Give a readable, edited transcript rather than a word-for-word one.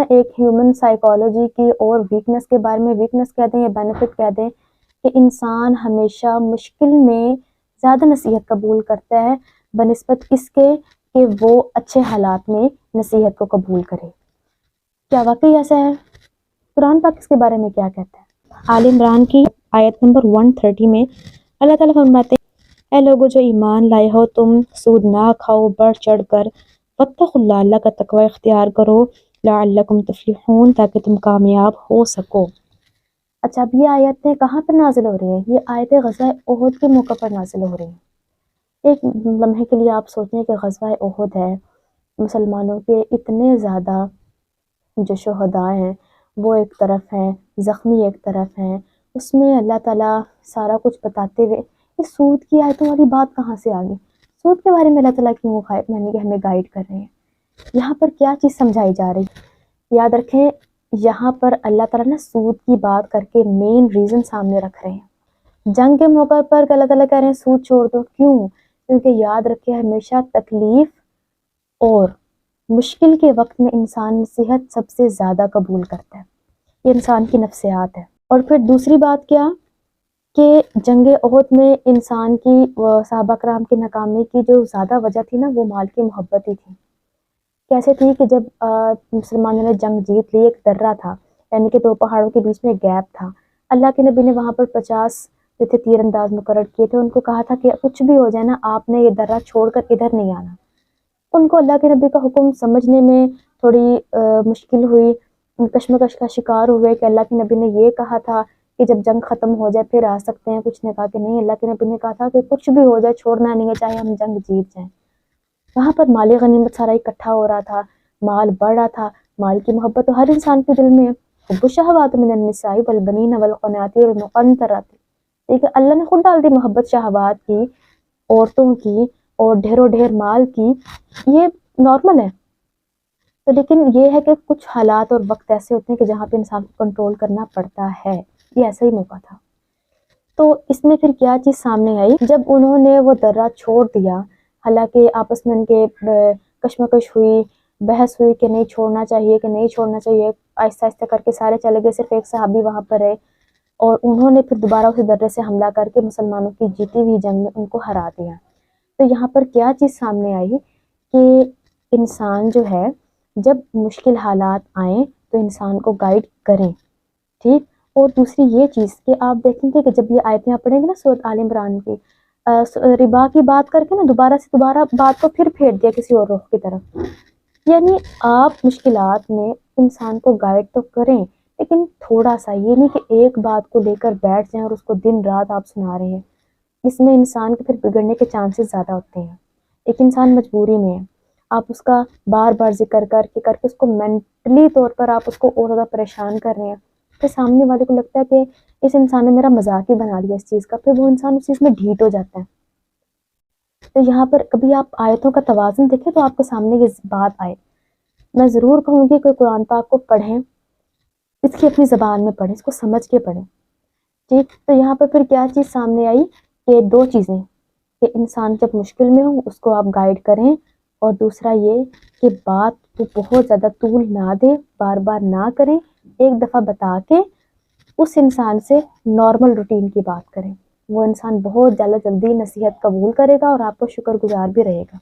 ہیں ایک human psychology کی اور ویکنس کے بارے میں. ویکنس کہہ دیں یا بینیفٹ کہہ دیں کہ انسان ہمیشہ مشکل میں زیادہ نصیحت قبول کرتا ہے بنسبت اس کے کہ وہ اچھے حالات میں نصیحت کو قبول کرے. کیا واقعی ایسا ہے؟ قرآن پاک اس کے بارے میں کیا کہتا ہے؟ آل عمران کی آیت نمبر 130 میں اللہ تعالیٰ فرماتے ہیں اے لوگو جو ایمان لائے ہو تم سود نہ کھاؤ بڑھ چڑھ کر، واتقوا اللہ، اللہ کا تقوی اختیار کرو، لعلکم تفلحون، تاکہ تم کامیاب ہو سکو. اچھا اب یہ آیتیں کہاں پر نازل ہو رہی ہیں؟ یہ آیتیں غزوہ احد کے موقع پر نازل ہو رہی ہیں. ایک لمحے کے لیے آپ سوچیں کہ غزوہ احد ہے، مسلمانوں کے اتنے زیادہ جو شہداء ہیں وہ ایک طرف ہیں، زخمی ایک طرف ہیں، اس میں اللہ تعالیٰ سارا کچھ بتاتے ہوئے یہ سود کی آیتوں والی بات کہاں سے آ گئی؟ سود کے بارے میں اللہ تعالیٰ کیوں ہمیں گائیڈ کر رہے ہیں؟ یہاں پر کیا چیز سمجھائی جا رہی ہے؟ یاد رکھیں یہاں پر اللہ تعالیٰ نے سود کی بات کر کے مین ریزن سامنے رکھ رہے ہیں. جنگ کے موقع پر اللہ تعالیٰ کہہ رہے ہیں سود چھوڑ دو. کیوں؟ کیونکہ یاد رکھیں ہمیشہ تکلیف اور مشکل کے وقت میں انسان نصیحت سب سے زیادہ قبول کرتا ہے. یہ انسان کی نفسیات ہے. اور پھر دوسری بات کیا کہ جنگ احد میں انسان کی صحابہ کرام کی ناکامی کی جو زیادہ وجہ تھی نا وہ مال کی محبت ہی تھی. کیسے تھی کہ جب مسلمانوں نے جنگ جیت لی، ایک درہ تھا یعنی کہ دو پہاڑوں کے بیچ میں گیپ تھا. اللہ کے نبی نے وہاں پر 50 جو تھے تیر انداز مقرر کیے تھے، ان کو کہا تھا کہ کچھ بھی ہو جائے نا آپ نے یہ درہ چھوڑ کر ادھر نہیں آنا. ان کو اللہ کے نبی کا حکم سمجھنے میں تھوڑی مشکل ہوئی، کشمکش کا شکار ہوئے کہ اللہ کے نبی نے یہ کہا تھا کہ جب جنگ ختم ہو جائے پھر آ سکتے ہیں. کچھ نے کہا کہ نہیں، اللہ کے نبی نے کہا تھا کہ کچھ بھی ہو جائے چھوڑنا نہیں ہے، چاہے ہم جنگ جیت جائیں. وہاں پر مال غنیمت سارا اکٹھا ہو رہا تھا، مال بڑھ رہا تھا. مال کی محبت تو ہر انسان کے دل میں ہے. حب الشہوات من النساء والبنین والقناطیر المقنطرۃ، ٹھیک ہے، اللہ نے خود ڈال دی محبت شہوات کی، عورتوں کی اور ڈھیروں ڈھیر مال کی. یہ نارمل ہے. تو لیکن یہ ہے کہ کچھ حالات اور وقت ایسے ہوتے ہیں کہ جہاں پہ انسان کو کنٹرول کرنا پڑتا ہے. یہ ایسا ہی موقع تھا. تو اس میں پھر کیا چیز سامنے آئی جب انہوں نے وہ درہ چھوڑ دیا، حالانکہ آپس میں ان کے کشمکش ہوئی، بحث ہوئی کہ نہیں چھوڑنا چاہیے کہ نہیں چھوڑنا چاہیے. آہستہ آہستہ کر کے سارے چلے گئے، صرف ایک صحابی وہاں پر رہے اور انہوں نے پھر دوبارہ اسی درے سے حملہ کر کے مسلمانوں کی جیتی ہوئی جنگ میں ان کو ہرا دیا. تو یہاں پر کیا چیز سامنے آئی کہ انسان جو ہے جب مشکل حالات آئیں تو انسان کو گائیڈ کریں، ٹھیک. اور دوسری یہ چیز کہ آپ دیکھیں گے کہ جب یہ آیتیں آپ پڑھیں گے نا سورۃ آل عمران کی، ربا کی بات کر کے نا دوبارہ بات کو پھر پھیر دیا کسی اور رخ کی طرف. یعنی آپ مشکلات میں انسان کو گائیڈ تو کریں لیکن تھوڑا سا، یہ نہیں کہ ایک بات کو لے کر بیٹھ جائیں اور اس کو دن رات آپ سنا رہے ہیں. اس میں انسان کے پھر بگڑنے کے چانسز زیادہ ہوتے ہیں. ایک انسان مجبوری میں ہے، آپ اس کا بار بار ذکر کر کے اس کو مینٹلی طور پر آپ اس کو اور زیادہ پریشان کر رہے ہیں، پھر سامنے والے کو لگتا ہے کہ اس انسان نے میرا مذاق ہی بنا لیا اس چیز کا، پھر وہ انسان اس چیز میں ڈھیٹ ہو جاتا ہے. تو یہاں پر کبھی آپ آیتوں کا توازن دیکھیں تو آپ کے سامنے یہ بات آئے. میں ضرور کہوں گی کہ قرآن پاک کو پڑھیں، اس کی اپنی زبان میں پڑھیں، اس کو سمجھ کے پڑھیں، ٹھیک. تو یہاں پر پھر کیا چیز سامنے آئی کہ دو چیزیں کہ انسان جب مشکل میں ہو اس کو آپ گائیڈ کریں، اور دوسرا یہ کہ بات کو بہت زیادہ طول نہ دیں، بار بار نہ کریں، ایک دفعہ بتا کے اس انسان سے نارمل روٹین کی بات کریں. وہ انسان بہت جلدی نصیحت قبول کرے گا اور آپ کو شکر گزار بھی رہے گا.